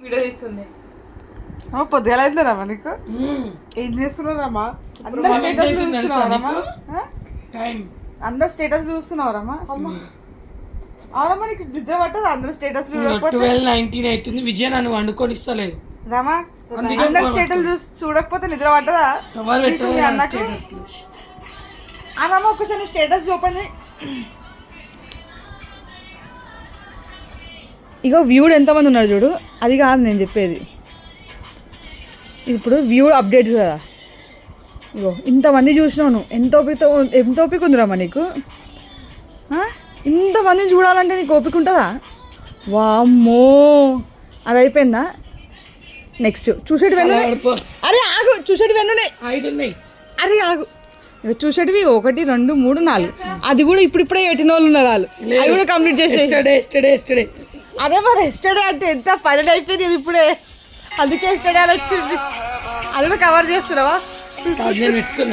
Video తీస్తుంది. పొద్దుగా అయిందరామా నీకు? ఏం చేస్తున్నారమ్మా? అందరు స్టేటస్ చూస్తున్నారమ్మా? అందరు స్టేటస్ చూస్తున్నారమ్మా? అవునమ్మా నీకు నిద్ర పట్టదు అందరు స్టేటస్ 12:19 అవుతుంది. విజయ నన్ను వండుకొని ఇస్తలేదు రామా. అందరు స్టేటస్ చూడకపోతే నిద్ర పట్టదా అన్నకు? అమ్మా ఒక్కసారి స్టేటస్ ఓపెన్ చేయి. ఇగో వ్యూడ్ ఎంతమంది ఉన్నారు చూడు, అది కాదు నేను చెప్పేది. ఇప్పుడు వ్యూడ్ అప్డేట్స్ కదా, ఇగో ఇంతమంది చూసినావు నువ్వు. ఎంత ఓపిక ఉందిరామ్మా నీకు? ఇంతమందిని చూడాలంటే నీకు ఓపిక ఉంటుందా? వామ్మో, అది అయిపోయిందా? నెక్స్ట్ చూసేటి వెన్ను. అరే ఆగు, చూసేటి వెన్నునే. అరే ఆగు, ఇక చూసేటివి 1 2 3 4. అది కూడా ఇప్పుడిప్పుడే 18 వాళ్ళు ఉన్నారు వాళ్ళు. అది కూడా కంప్లీట్ చేసేది. అదే మరి ఎస్టర్డే అంటే ఎంత 12 అయిపోయింది ఇది ఇప్పుడే. అందుకే ఎస్టర్డే అని వచ్చింది. అది కూడా కవర్ చేస్తున్నావా? నేను పెట్టుకున్నా.